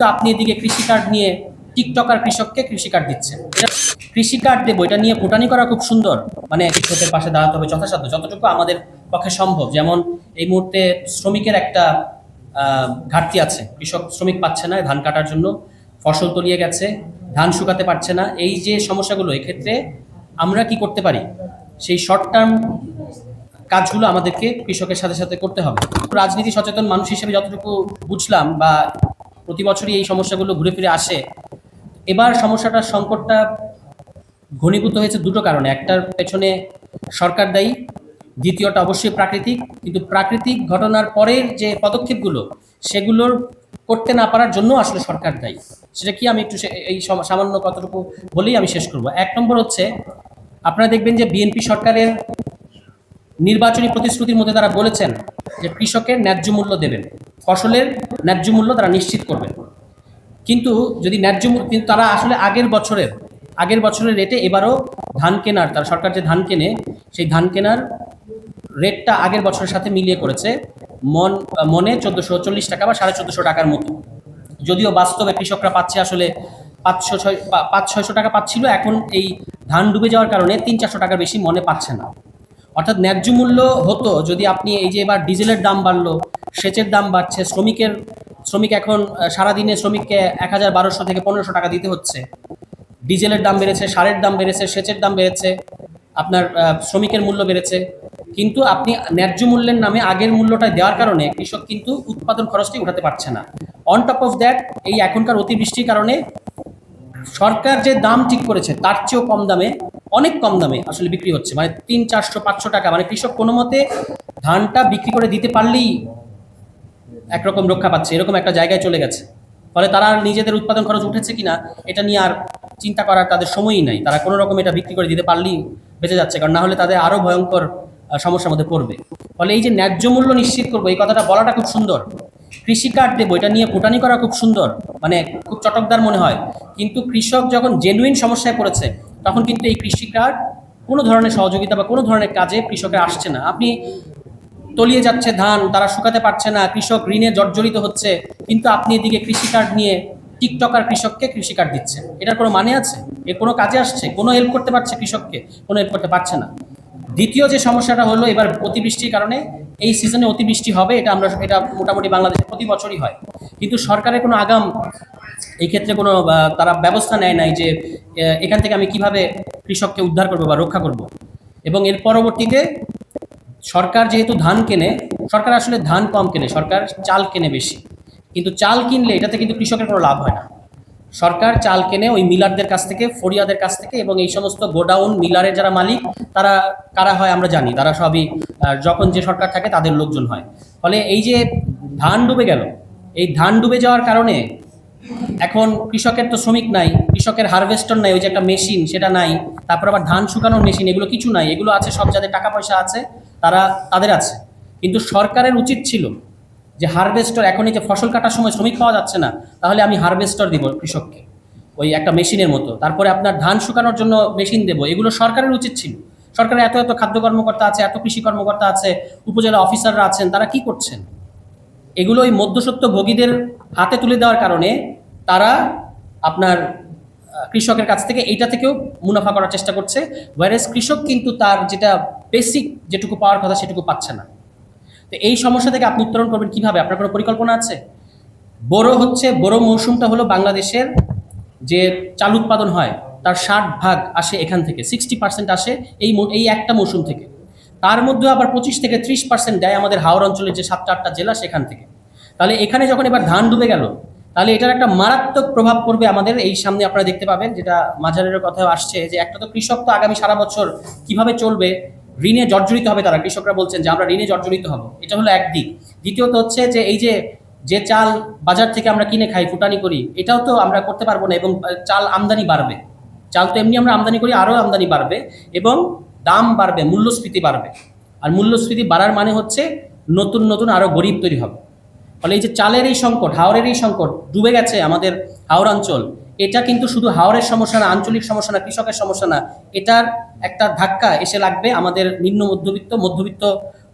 তো আপনি এদিকে কৃষি কার্ড নিয়ে টিকটকার কৃষককে কৃষি কার্ড দিচ্ছেন। এটা কৃষি কার্ড দেবো, এটা নিয়ে ফুটানি করা খুব সুন্দর। মানে কৃষকের পাশে দাঁড়াতে হবে যথাসাধ্য, যতটুকু আমাদের পক্ষে সম্ভব। যেমন এই মুহূর্তে শ্রমিকের একটা ঘাটতি আছে, কৃষক শ্রমিক পাচ্ছে না ধান কাটার জন্য, ফসল তলিয়ে গেছে, ধান শুকাতে পারছে না। এই যে সমস্যাগুলো, এক্ষেত্রে আমরা কি করতে পারি, সেই শর্ট টার্ম কাজগুলো আমাদেরকে কৃষকের সাথে সাথে করতে হবে। রাজনীতি সচেতন মানুষ হিসেবে যতটুকু বুঝলাম, বা প্রতি বছরই এই সমস্যাগুলো ঘুরে ফিরে আসে, এবার সমস্যাটার সংকটটা ঘনীভূত হয়েছে দুটো কারণে। একটার পেছনে সরকার দায়ী, দ্বিতীয়টা অবশ্যই প্রাকৃতিক। কিন্তু প্রাকৃতিক ঘটনার পরের যে পদক্ষেপগুলো, সেগুলোর করতে না পারার জন্য আসলে সরকার দায়ী। সেটা কি, আমি একটু এই সামান্য কতটুকু বলেই আমি শেষ করব। এক নম্বর হচ্ছে, আপনারা দেখবেন যে বিএনপি সরকারের নির্বাচনী প্রতিশ্রুতির মধ্যে তারা বলেছেন যে কৃষকের ন্যায্য মূল্য দেবেন, ফসলের ন্যায্য মূল্য তারা নিশ্চিত করবেন। কিন্তু যদি ন্যায্য কিন্তু তারা আসলে আগের বছরের রেটে এবারও ধান কেনার, তার সরকার যে ধান কেনে, সেই ধান কেনার রেটটা আগের বছরের সাথে মিলিয়ে করেছে মনে 1440 টাকা বা 1450 টাকার মতো। যদিও বাস্তবে কৃষকরা পাচ্ছে আসলে 500-600 টাকা পাচ্ছিল, এখন এই ধান ডুবে যাওয়ার কারণে 300-400 টাকার বেশি মনে পাচ্ছে না। অর্থাৎ ন্যায্য মূল্য হতো যদি আপনি, এই যে এবার ডিজেলের দাম বাড়লো, সেচের দাম বাড়ছে, শ্রমিক এখন সারাদিনে শ্রমিককে 1000-1200 থেকে 1500 টাকা দিতে হচ্ছে। ডিজেলের দাম বেড়েছে, সারের দাম বেড়েছে, সেচের দাম বেড়েছে, আপনার শ্রমিকের মূল্য বেড়েছে। কিন্তু আপনি ন্যায্য মূল্যের নামে আগের মূল্যটা দেওয়ার কারণে কৃষক কিন্তু উৎপাদন খরচটাই উঠাতে পারছে না। অন টপ অফ দ্যাট, এই এখনকার অতিবৃষ্টির কারণে সরকার যে দাম ঠিক করেছে তার চেয়েও কম দামে, অনেক কম দামে আসলে বিক্রি হচ্ছে। মানে 300-400 টাকা, মানে কৃষক কোনো মতে ধানটা বিক্রি করে দিতে পারলেই একরকম রক্ষা পাচ্ছে, এরকম একটা জায়গায় চলে গেছে। ফলে তারা নিজেদের উৎপাদন খরচ উঠেছে কিনা এটা নিয়ে আর চিন্তা করার তাদের সময়ই নাই। তারা কোনো রকম এটা বিক্রি করে দিতে পারলেই বেঁচে যাচ্ছে, কারণ না হলে তাদের আরও ভয়ঙ্কর সমস্যার মধ্যে পড়বে। ফলে এই যে ন্যায্য মূল্য নিশ্চিত করবো, এই কথাটা বলাটা খুব সুন্দর। কৃষি কার্ড দেবো, এটা নিয়ে ফুটানি করা খুব সুন্দর, মানে খুব চটকদার মনে হয়। কিন্তু কৃষক যখন জেনুইন সমস্যায় পড়েছে, তখন কিন্তু এই কৃষি কার্ড কোনো ধরনের সহযোগিতা বা কোনো ধরনের কাজে কৃষকের আসছে না। আপনি তলিয়ে যাচ্ছে ধান, তারা শুকাতে পারছে না, কৃষক ঋণে জর্জরিত হচ্ছে, কিন্তু আপনি এদিকে কৃষি কার্ড নিয়ে টিকটকার কৃষককে কৃষি কার্ড দিচ্ছেন। এটার কোনো মানে আছে? এর কোনো কাজে আসছে? কোনো হেল্প করতে পারছে কৃষককে? কোনো হেল্প করতে পারছে না। দ্বিতীয় যে সমস্যাটা হলো, এবার অতিবৃষ্টির কারণে এই সিজনে অতিবৃষ্টি হবে, এটা মোটামুটি বাংলাদেশে প্রতি বছরই হয়। কিন্তু সরকারের কোনো আগাম এই ক্ষেত্রে কোনো তারা ব্যবস্থা নেয় নাই যে এখান থেকে আমি কিভাবে কৃষককে উদ্ধার করবো বা রক্ষা করব। এবং এর পরবর্তীতে সরকার যেহেতু ধান কেনে, সরকার আসলে ধান কম কেনে, সরকার চাল কেনে বেশি। কিন্তু চাল কিনলে এটাতে কিন্তু কৃষকের কোনো লাভ হয় না। সরকার চাল কেনে ওই মিলারদের কাছ থেকে, ফরিয়াদের কাছ থেকে, এবং এই সমস্ত গোডাউন মিলারের যারা মালিক, তারা কারা হয় আমরা জানি, তারা সবই যখন যে সরকার থাকে তাদের লোকজন হয়। ফলে এই যে ধান ডুবে গেল, এই ধান ডুবে যাওয়ার কারণে এখন কৃষকের তো শ্রমিক নাই, কৃষকের হারভেস্টর নাই, ওই যে একটা মেশিন সেটা নাই, তারপর আবার ধান শুকানোর মেশিন, এগুলো কিছু নাই। এগুলো আছে সব যাদের টাকা পয়সা আছে, তাদের আছে। কিন্তু সরকারের উচিত ছিল যে হারভেস্টর, এখন এই যে ফসল কাটার সময় শ্রমিক পাওয়া যাচ্ছে না, তাহলে আমি হারভেস্টর দিব কৃষককে, ওই একটা মেশিনের মতো। তারপরে আপনার ধান শুকানোর জন্য মেশিন দেবো, এগুলো সরকারের উচিত ছিল। সরকারের এত এত খাদ্য কর্মকর্তা আছে, এত কৃষি কর্মকর্তা আছে, উপজেলা অফিসাররা আছেন, তারা কি করছেন? এগুলো ওই মধ্যস্বত্ব ভোগীদের হাতে তুলে দেওয়ার কারণে তারা আপনার কৃষকের কাছ থেকে এইটা থেকেও মুনাফা করার চেষ্টা করছে। ওয়ারেস কৃষক কিন্তু তার যেটা বেসিক যেটুকু পাওয়ার কথা সেটুকু পাচ্ছে না। তো এই সমস্যা থেকে আপনি উত্তরণ করবেন কিভাবে? আপনার কোনো পরিকল্পনা আছে? বড় মৌসুমটা হলো বাংলাদেশের যে চাল উৎপাদন হয় তার 60% আসে এখান থেকে, 60% আসে এই একটা মৌসুম থেকে। তার মধ্যে আবার 25-30% দেয় আমাদের হাওড় অঞ্চলের যে 7-8টা জেলা, সেখান থেকে। তাহলে এখানে যখন এবার ধান ডুবে গেল, তাহলে এটার একটা মারাত্মক প্রভাব পড়বে আমাদের এই সামনে। আপনারা দেখতে পাবেন, যেটা মাঝারের কথাও আসছে, যে একটা তো কৃষক তো আগামী সারা বছর কিভাবে চলবে, ঋণে জর্জরিত হবে তারা। কৃষকরা বলছেন যে আমরা ঋণে জর্জরিত হব, এটা হলো একদিক। দ্বিতীয়ত হচ্ছে যে এই যে চাল বাজার থেকে আমরা কিনে খাই, ফুটানি করি, এটাও তো আমরা করতে পারবো না, এবং চাল আমদানি বাড়বে। চাল তো এমনি আমরা আমদানি করি, আরও আমদানি বাড়বে, এবং দাম বাড়বে, মূল্যস্ফীতি বাড়বে। আর মূল্যস্ফীতি বাড়ার মানে হচ্ছে নতুন নতুন আরও গরিব তৈরি হবে। ফলে এই যে চালের এই সংকট, হাওড়ের এই সংকট, ডুবে গেছে আমাদের হাওড় অঞ্চল, এটা কিন্তু শুধু হাওড়ের সমস্যা না, আঞ্চলিক সমস্যা না, কৃষকের সমস্যা না, এটার একটা ধাক্কা এসে লাগবে আমাদের নিম্ন মধ্যবিত্ত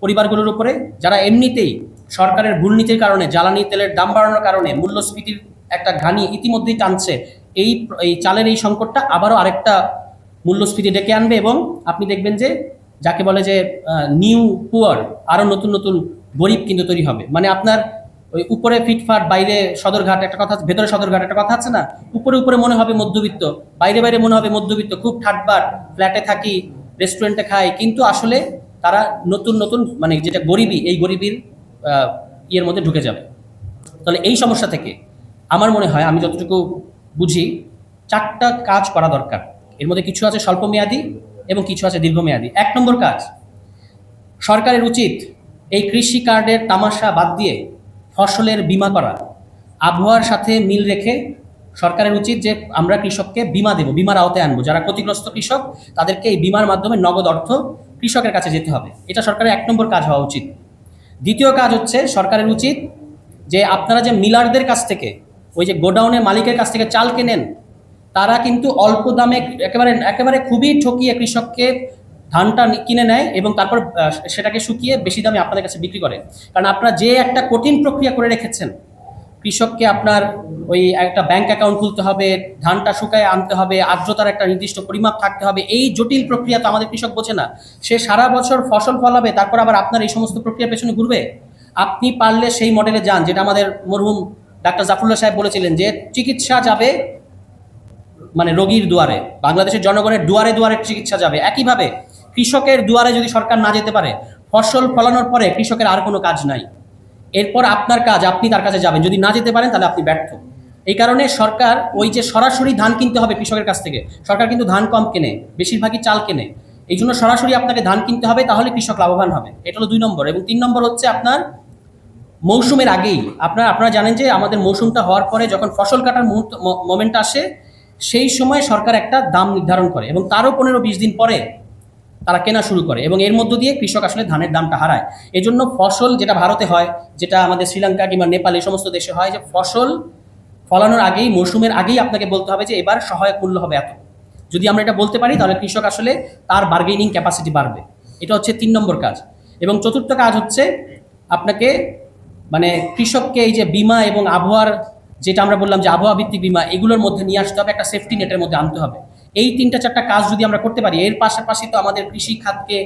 পরিবারগুলোর উপরে, যারা এমনিতেই সরকারের ভুল নীতির কারণে, জ্বালানি তেলের দাম বাড়ানোর কারণে, মূল্যস্ফীতির একটা ঘানি ইতিমধ্যেই টানছে, এই এই চালের এই সংকটটা আবারও আরেকটা মূল্যস্ফীতি ডেকে আনবে, এবং আপনি দেখবেন যে যাকে বলে যে নিউ পুয়ার, আরও নতুন নতুন গরিব কিন্তু তৈরি হবে। মানে আপনার ওই উপরে ফিটফাট, বাইরে সদরঘাট একটা কথা, ভেতরে সদরঘাট একটা কথা আছে না, উপরে উপরে মনে হবে মধ্যবিত্ত, বাইরে বাইরে মনে হবে মধ্যবিত্ত, খুব ঠাটবাট, ফ্ল্যাটে থাকি, রেস্টুরেন্টে খাই, কিন্তু আসলে তারা নতুন নতুন মানে যেটা গরিবী, এই গরিবীর ইয়ের মধ্যে ঢুকে যাবে। তাহলে এই সমস্যা থেকে আমার মনে হয়, আমি যতটুকু বুঝি, 4টা কাজ করা দরকার। এর মধ্যে কিছু আছে স্বল্পমেয়াদী এবং কিছু আছে দীর্ঘমেয়াদী। 1 নম্বর কাজ, সরকারের উচিত এই কৃষি কার্ডের তামাশা বাদ দিয়ে ফসলের বীমা করা। আবহাওয়ার সাথে মিল রেখে সরকারের উচিত যে আমরা কৃষককে বীমা দেব, বীমার আওতায় আনবো। যারা ক্ষতিগ্রস্ত কৃষক তাদেরকে এই বীমার মাধ্যমে নগদ অর্থ কৃষকের কাছে যেতে হবে। এটা সরকারের 1 নম্বর কাজ হওয়া উচিত। দ্বিতীয় কাজ হচ্ছে সরকারের উচিত যে আপনারা যে মিলারদের কাছ থেকে, ওই যে গোডাউনের মালিকের কাছ থেকে চাল কেনেন, তারা কিন্তু অল্প দামে একেবারে একেবারে খুবই ঠকিয়ে কৃষককে ধানটা কিনে নেয় এবং তারপর সেটাকে শুকিয়ে বেশি দামে আপনাদের কাছে বিক্রি করে। কারণ আপনারা যে একটা কঠিন প্রক্রিয়া করে রেখেছেন, কৃষককে আপনার ওই একটা ব্যাংক অ্যাকাউন্ট খুলতে হবে, ধানটা শুকায় আনতে হবে, আর্দ্রতার একটা নির্দিষ্ট পরিমাপ থাকতে হবে, এই জটিল প্রক্রিয়া তো আমাদের কৃষক বোঝে না। সে সারা বছর ফসল ফলাবে, তারপর আবার আপনার এই সমস্ত প্রক্রিয়ার পেছনে ঘুরবে। আপনি পারলে সেই মডেলে যান, যেটা আমাদের মরহুম ডাক্তার জাফরুল্লাহ সাহেব বলেছিলেন, যে চিকিৎসা যাবে মানে রোগীর দুয়ারে, বাংলাদেশের জনগণের দুয়ারে দুয়ারে চিকিৎসা যাবে। একইভাবে কৃষকের দুয়ারে যদি সরকার না যেতে পারে, ফসল ফলানোর পরে কৃষকের আর কোনো কাজ নাই, এরপর আপনার কাজ, আপনি তার কাছে যাবেন। যদি না যেতে পারেন তাহলে আপনি ব্যর্থ। এই কারণে সরকার ওই যে সরাসরি ধান কিনতে হবে কৃষকের কাছ থেকে, সরকার কিন্তু ধান কম কেনে, বেশিরভাগই চাল কেনে, এই জন্য সরাসরি আপনাকে ধান কিনতে হবে, তাহলে কৃষক লাভবান হবে। এটা হলো 2 নম্বর। এবং 3 নম্বর হচ্ছে আপনার মৌসুমের আগেই, আপনারা জানেন যে আমাদের মৌসুমটা হওয়ার পরে যখন ফসল কাটার মোমেন্ট আসে, সেই সময় সরকার একটা দাম নির্ধারণ করে এবং তারও 15-20 দিন পরে তারা কেনা শুরু করে, এবং এর মধ্য দিয়ে কৃষক আসলে ধানের দামটা হারায়। এজন্য ফসল যেটা ভারতে হয়, যেটা আমাদের শ্রীলঙ্কা কিংবা নেপাল এই সমস্ত দেশে হয়, যে ফসল ফলানোর আগেই, মৌসুমের আগেই আপনাকে বলতে হবে যে এবার সহায়ক মূল্য হবে এত। যদি আমরা এটা বলতে পারি, তাহলে কৃষক আসলে তার বার্গেনিং ক্যাপাসিটি বাড়বে। এটা হচ্ছে 3 নম্বর কাজ। এবং 4র্থ কাজ হচ্ছে আপনাকে মানে কৃষককে এই যে বীমা এবং আবহাওয়ার, যেটা আমরা বললাম যে আবহাওয়া ভিত্তিক বীমা, এগুলোর মধ্যে নিয়ে আসতে হবে, একটা সেফটি নেটের মধ্যে আনতে হবে। এই 3টা-4টা কাজ যদি আমরা করতে পারি, এর পাশাপাশি তো আমাদের কৃষি খাতকে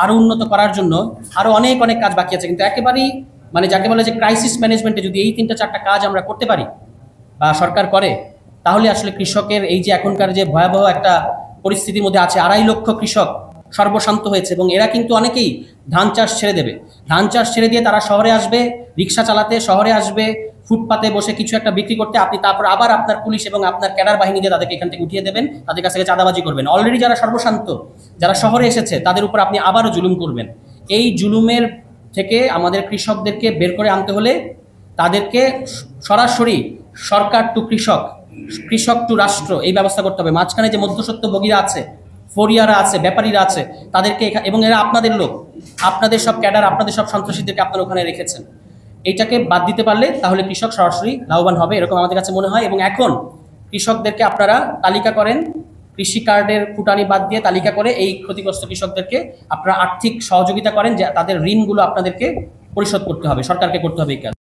আরও উন্নত করার জন্য আরও অনেক অনেক কাজ বাকি আছে। কিন্তু একেবারেই মানে যাকে বলে যে ক্রাইসিস ম্যানেজমেন্টে যদি এই 3টা-4টা কাজ আমরা করতে পারি বা সরকার করে, তাহলে আসলে কৃষকের এই যে এখনকার যে ভয়াবহ একটা পরিস্থিতির মধ্যে আছে, 2.5 লক্ষ কৃষক সর্বশান্ত হয়েছে, এবং এরা কিন্তু অনেকেই ধান চাষ ছেড়ে দেবে। ধান চাষ ছেড়ে দিয়ে তারা শহরে আসবে, রিক্সা চালাতে, শহরে আসবে, ফুটপাতে বসে কিছু একটা বিক্রি করতে। আপনি তারপর আবার আপনার পুলিশ এবং আপনার ক্যাডার বাহিনী দিয়ে তাদেরকে এখান থেকে উঠিয়ে দেবেন, তাদের কাছ থেকে চাঁদাবাজি করবেন। অলরেডি যারা সর্বশান্ত, যারা শহরে এসেছে, তাদের উপর আপনি আবারও জুলুম করবেন। এই জুলুমের থেকে আমাদের কৃষকদেরকে বের করে আনতে হলে তাদেরকে সরাসরি সরকার টু কৃষক, কৃষক টু রাষ্ট্র, এই ব্যবস্থা করতে হবে। মাঝখানে যে মধ্যস্বত্বভোগীরা আছে, ফরিয়ারা আছে, ব্যাপারীরা আছে, তাদেরকে, এবং এরা আপনাদের লোক, আপনাদের সব ক্যাডার, আপনাদের সব সন্ত্রাসীদেরকে আপনারা ওখানে রেখেছেন। এইটাকে বাদ দিতে পারলে তাহলে কৃষক সরাসরি লাভবান হবে, এরকম আমাদের কাছে মনে হয়। এবং এখন কৃষকদেরকে আপনারা তালিকা করেন, কৃষি কার্ডের ফুটানি বাদ দিয়ে তালিকা করে এই ক্ষতিগ্রস্ত কৃষকদেরকে আপনারা আর্থিক সহযোগিতা করেন, যে তাদের ঋণগুলো আপনাদেরকে পরিশোধ করতে হবে, সরকারকে করতে হবে এই কাজ।